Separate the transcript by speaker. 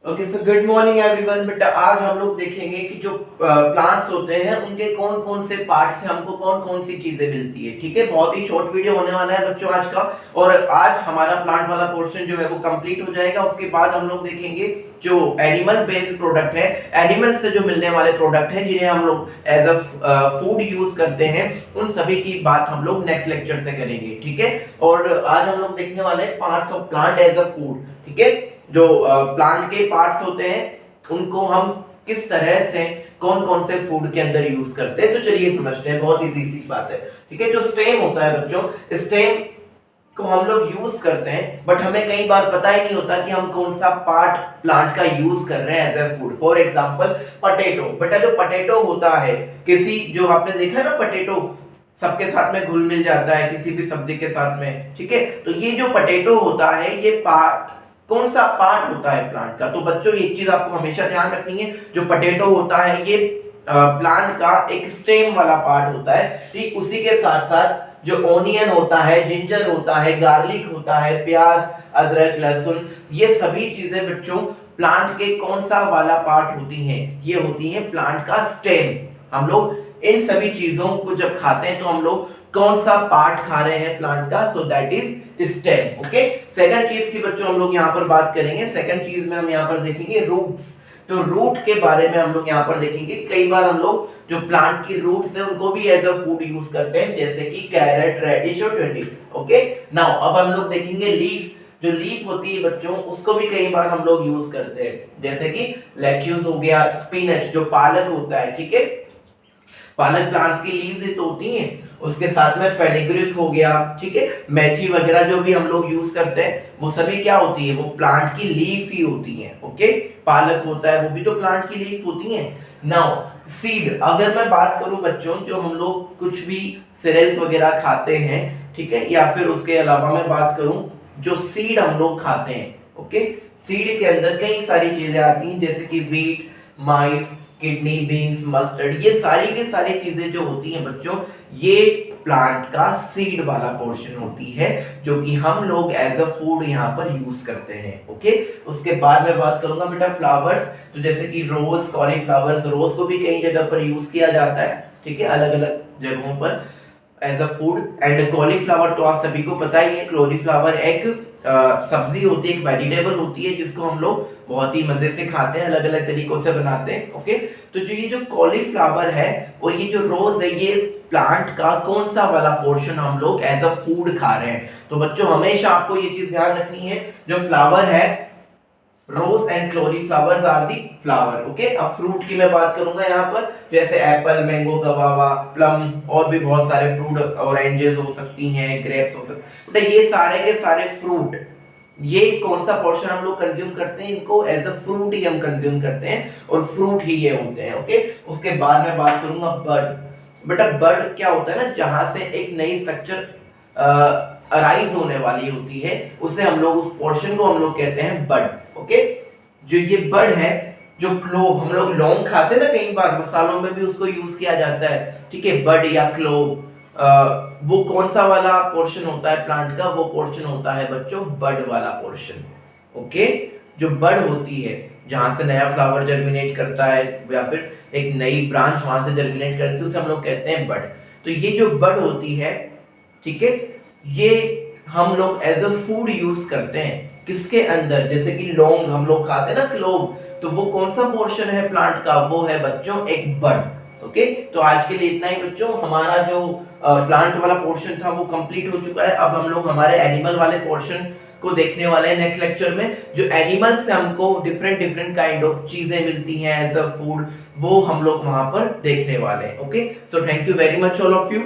Speaker 1: Okay so good morning everyone. बेटा आज हम लोग देखेंगे कि जो प्लांट्स होते हैं उनके कौन कौन से पार्ट से हमको कौन कौन सी चीजें मिलती है। ठीक है, बहुत ही शॉर्ट वीडियो होने वाला है बच्चों आज का। और आज हमारा प्लांट वाला पोर्शन जो है वो कंप्लीट हो जाएगा। उसके बाद हम लोग देखेंगे जो एनिमल बेस्ड प्रोडक्ट है, एनिमल से जो मिलने वाले प्रोडक्ट हैं जिन्हें हम लोग एज अ फूड यूज करते हैं, उन सभी की बात हम लोग नेक्स्ट लेक्चर से करेंगे। ठीक है, और आज हम लोग देखने वाले हैं parts of plant as a food. ठीक है, जो प्लांट के पार्ट्स होते हैं उनको हम किस तरह से कौन कौन से फूड के अंदर यूज करते हैं, तो चलिए समझते हैं। बहुत इजी सी बात है। ठीक है, जो स्टेम होता है बच्चों, स्टेम को हम लोग यूज करते हैं, बट हमें कई बार पता ही नहीं होता कि हम कौन सा पार्ट प्लांट का यूज कर रहे हैं as a food. For example potato. बेटा जो पटेटो होता है, किसी जो आपने देखा है ना, पटेटो सबके साथ में घुल मिल जाता है किसी भी सब्जी के साथ में। ठीक है, तो ये जो पटेटो होता है, ये पार्ट कौन सा पार्ट होता है प्लांट का। तो बच्चों एक चीज आपको हमेशा ध्यान रखनी है, जो पटेटो होता है ये प्लांट का एक स्टेम वाला पार्ट होता है। ठीक उसी के साथ साथ जो ओनियन होता है, जिंजर होता है, गार्लिक होता है, प्याज, अदरक, लहसुन, ये सभी चीजें बच्चों प्लांट के कौन सा वाला पार्ट होती हैं, ये होती है प्लांट का स्टेम। हम लोग इन सभी चीजों को जब खाते हैं तो हम लोग कौन सा पार्ट खा रहे हैं प्लांट का, so that is stem. Okay, second चीज की बच्चों हम लोग यहाँ पर बात करेंगे। सेकंड चीज में हम यहाँ पर देखेंगे रूट्स। तो रूट के बारे में हम लोग यहाँ पर देखेंगे। कई बार हम लोग जो प्लांट की रूट्स है उनको भी एज अ फूड यूज करते हैं, जैसे कि कैरेट, रेडिश और टर्निप। ओके, नाउ अब हम लोग देखेंगे लीफ। जो लीफ होती है बच्चों, उसको भी कई बार हम लोग यूज करते हैं, जैसे कि लेट्यूस हो गया, स्पिनच जो पालक होता है। ठीक है, पालक प्लांट्स की लीव्स ही तो होती हैं। उसके साथ में फेनिग्रीक हो गया, ठीक है, मेथी वगैरह जो भी हम लोग यूज करते हैं वो सभी क्या होती है, वो प्लांट की लीफ ही होती है। ओके, पालक होता है वो भी तो प्लांट की लीफ होती है। नाउ सीड, अगर मैं बात करूं बच्चों, जो हम लोग कुछ भी सीरियल्स वगैरह खाते हैं, ठीक है, या फिर उसके अलावा मैं बात करूं जो सीड हम लोग खाते हैं। ओके, सीड के अंदर कई सारी चीजें आती हैं, जैसे कि व्हीट, माइस, किडनी, बीन्स, मस्टर्ड, ये सारी की सारी चीजें जो होती हैं बच्चों, ये प्लांट का सीड वाला पोर्शन होती है, जो कि हम लोग एज अ फूड यहाँ पर यूज करते हैं। ओके, उसके बाद मैं बात करूंगा बेटा फ्लावर्स। तो जैसे कि रोज, कॉलीफ्लावर्स, रोज को भी कई जगह पर यूज किया जाता है, ठीक है, अलग अलग जगहों पर as a food. And cauliflower तो आप सभी को पता ही है, कॉलीफ्लावर एक सब्जी होती है, एक वेजिटेबल होती है, जिसको हम लोग बहुत ही मजे से खाते हैं, अलग अलग तरीकों से बनाते हैं। ओके, तो जो ये जो कॉलीफ्लावर है और ये जो रोज है, ये प्लांट का कौन सा वाला पोर्शन हम लोग एज अ फूड खा रहे हैं। तो बच्चों हमेशा आपको ये चीज ध्यान रखनी है, जो फ्लावर है, rose and cauliflowers are the flower. Okay, अब फ्रूट की मैं बात करूंगा यहाँ पर, जैसे एप्पल, मैंगो, गवावा, प्लम और भी बहुत सारे फ्रूट, ऑरेंजेस हो सकती हैं, ग्रेप्स हो सकती हैं। ये सारे के सारे फ्रूट, ये कौन सा पोर्शन हम लोग कंज्यूम करते हैं, इनको एज अ फ्रूट ही हम कंज्यूम करते हैं और फ्रूट ही ये होते हैं। ओके, उसके बाद मैं बात करूंगा बर्ड। बेटा बर्ड क्या होता है ना, जहां से एक नई स्ट्रक्चर अराइज होने वाली होती है, उसे हम लोग, उस पोर्शन को हम लोग कहते हैं बर्ड। ओके, जो ये बर्ड है, जो क्लोव, हम लोग लौंग खाते हैं ना, कई बार मसालों में भी उसको यूज किया जाता है। ठीक है, बर्ड या क्लोव, वो कौन सा वाला पोर्शन होता है प्लांट का, वो पोर्शन होता है बच्चों बर्ड वाला पोर्शन। ओके, जो बर्ड होती है, जहां से नया फ्लावर जर्मिनेट करता है या फिर एक नई ब्रांच वहां से जर्मिनेट करती है, उसे हम लोग कहते हैं बर्ड। तो ये जो बर्ड होती है, ठीक है, ये हम लोग एज अ फूड यूज करते हैं किसके अंदर, जैसे कि लौंग हम लोग खाते हैं ना, क्लोव, तो वो कौन सा पोर्शन है प्लांट का, वो है बच्चों एक बर्ड। ओके, तो आज के लिए इतना ही बच्चों। हमारा जो प्लांट वाला पोर्शन था वो कंप्लीट हो चुका है। अब हम लोग हमारे एनिमल वाले पोर्शन को देखने वाले हैं नेक्स्ट लेक्चर में। जो एनिमल्स से हमको डिफरेंट डिफरेंट काइंड ऑफ चीजें मिलती हैं एज अ फूड, वो हम लोग वहां पर देखने वाले हैं। Okay, so thank you very much all of you.